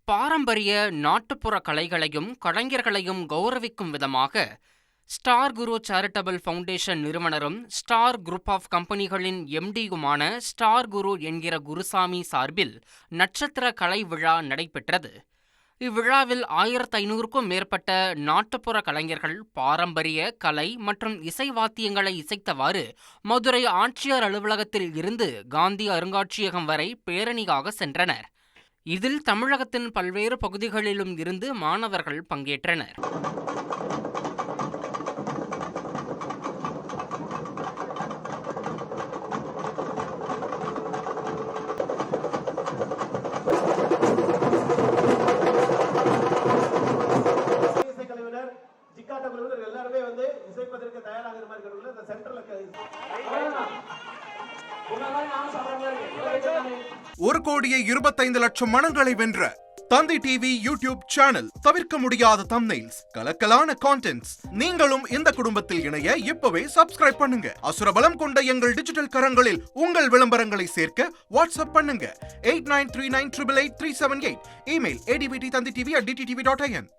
பாரம்பரிய நாட்டுப்புற கலைகளையும் கலைஞர்களையும் கௌரவிக்கும் விதமாக ஸ்டார் குரு சேரிட்டபிள் ஃபவுண்டேஷன் நிறுவனரும் ஸ்டார் குரூப் ஆஃப் கம்பெனிகளின் எம்டியுமான ஸ்டார் குரு என்கிற குருசாமி சார்பில் நட்சத்திர கலை விழா நடைபெற்றது. இவ்விழாவில் 1500க்கும் மேற்பட்ட நாட்டுப்புற கலைஞர்கள் பாரம்பரிய கலை மற்றும் இசை வாத்தியங்களை இசைத்தவாறு மதுரை ஆட்சியர் அலுவலகத்தில் இருந்து காந்தி அருங்காட்சியகம் வரை பேரணியாக சென்றனர். இதில் தமிழகத்தின் பல்வேறு பகுதிகளிலும் இருந்து மாணவர்கள் பங்கேற்றனர். எல்லாருமே இசைப்பதற்கு தயாராக இருக்கிற சென்டர்ல 1,25,00,000 மனங்களை வென்ற தந்தி டிவி யூடியூப் சேனல். தவிர்க்க முடியாத தம்ப்நெயில்ஸ், கலக்கலான கான்டென்ட்ஸ். நீங்களும் இந்த குடும்பத்தில் இணைய இப்பவே சப்ஸ்கிரைப் பண்ணுங்க. அசுரபலம் கொண்ட எங்கள் டிஜிட்டல் கரங்களில் உங்கள் விளம்பரங்களை சேர்க்க வாட்ஸ்அப் பண்ணுங்க. 8939888378. Email advttanditv@dttv.in.